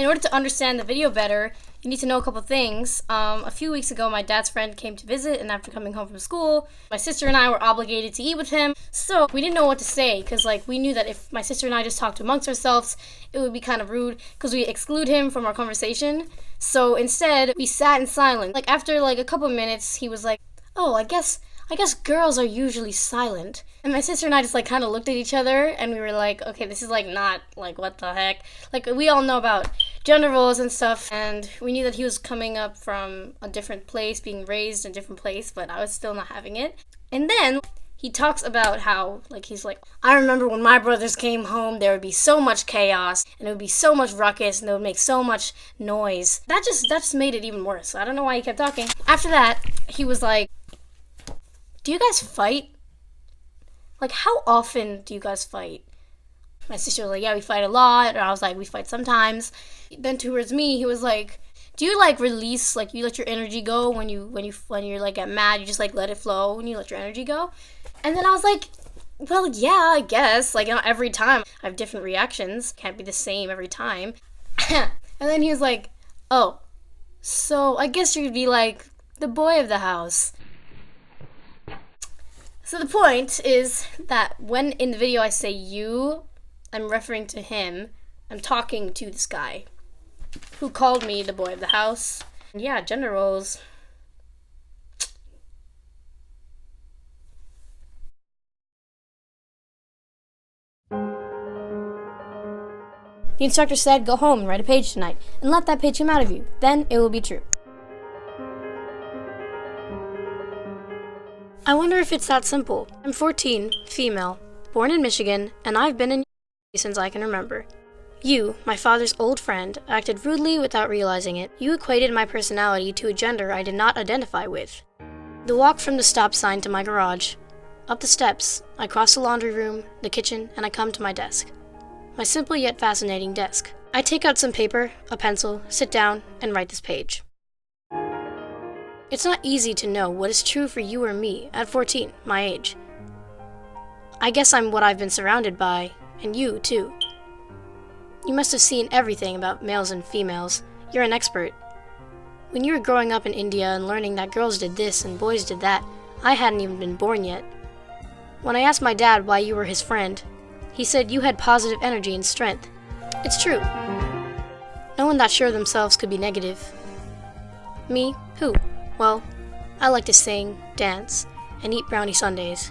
In order to understand the video better, you need to know a couple things. A few weeks ago, my dad's friend came to visit, and after coming home from school, my sister and I were obligated to eat with him. So we didn't know what to say, because we knew that if my sister and I just talked amongst ourselves, it would be kind of rude, because we exclude him from our conversation. So instead, we sat in silence. After a couple minutes, he was like, "Oh, I guess girls are usually silent." And my sister and I just kind of looked at each other, and we were like, okay, this is not what the heck. We all know about gender roles and stuff, and we knew that he was coming up from a different place, being raised in a different place, but I was still not having it. And then he talks about how, he's like, "I remember when my brothers came home, there would be so much chaos, and it would be so much ruckus, and they would make so much noise." That just made it even worse. I don't know why he kept talking. After that, he was like, "Do you guys fight? How often do you guys fight?" My sister was like, "Yeah, we fight a lot." And I was like, "We fight sometimes." Then towards me, he was like, "Do you release, you let your energy go when you're get mad, you just let it flow when you let your energy go?" And then I was like, "Well, yeah, I guess. Every time I have different reactions. Can't be the same every time." And then he was like, "Oh, so I guess you'd be the boy of the house." So the point is that when in the video I say "you," I'm referring to him. I'm talking to this guy who called me the boy of the house. And yeah, gender roles. The instructor said, "Go home and write a page tonight, and let that page come out of you. Then it will be true." I wonder if it's that simple. I'm 14, female, born in Michigan, and I've been in since I can remember. You, my father's old friend, acted rudely without realizing it. You equated my personality to a gender I did not identify with. The walk from the stop sign to my garage. Up the steps, I cross the laundry room, the kitchen, and I come to my desk. My simple yet fascinating desk. I take out some paper, a pencil, sit down, and write this page. It's not easy to know what is true for you or me at 14, my age. I guess I'm what I've been surrounded by, and you, too. You must have seen everything about males and females. You're an expert. When you were growing up in India and learning that girls did this and boys did that, I hadn't even been born yet. When I asked my dad why you were his friend, he said you had positive energy and strength. It's true. No one that sure of themselves could be negative. Me? Who? Well, I like to sing, dance, and eat brownie sundaes.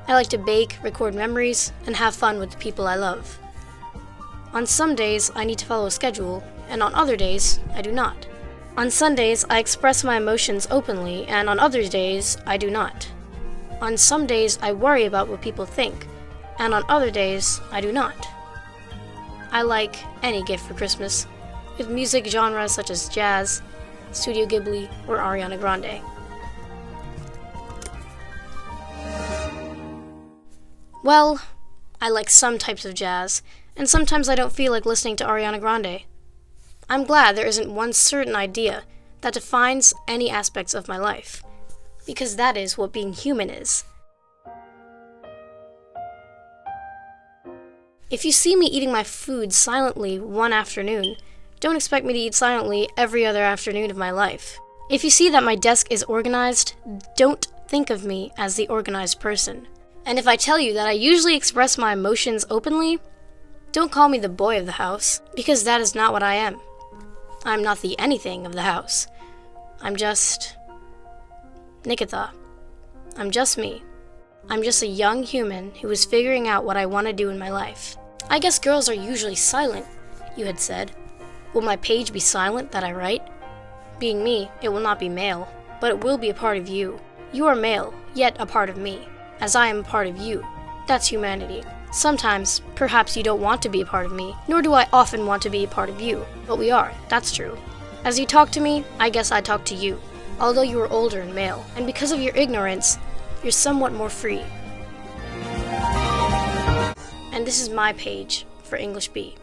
I like to bake, record memories, and have fun with the people I love. On some days, I need to follow a schedule, and on other days, I do not. On Sundays, I express my emotions openly, and on other days, I do not. On some days, I worry about what people think, and on other days, I do not. I like any gift for Christmas, with music genres such as jazz, Studio Ghibli, or Ariana Grande. Well, I like some types of jazz, and sometimes I don't feel like listening to Ariana Grande. I'm glad there isn't one certain idea that defines any aspects of my life, because that is what being human is. If you see me eating my food silently one afternoon, don't expect me to eat silently every other afternoon of my life. If you see that my desk is organized, don't think of me as the organized person. And if I tell you that I usually express my emotions openly, don't call me the boy of the house, because that is not what I am. I'm not the anything of the house. I'm just Nikita. I'm just me. I'm just a young human who is figuring out what I want to do in my life. I guess girls are usually silent, you had said. Will my page be silent that I write? Being me, it will not be male, but it will be a part of you. You are male, yet a part of me, as I am a part of you. That's humanity. Sometimes, perhaps you don't want to be a part of me, nor do I often want to be a part of you, but we are, that's true. As you talk to me, I guess I talk to you, although you are older and male, and because of your ignorance, you're somewhat more free. And this is my page for English B.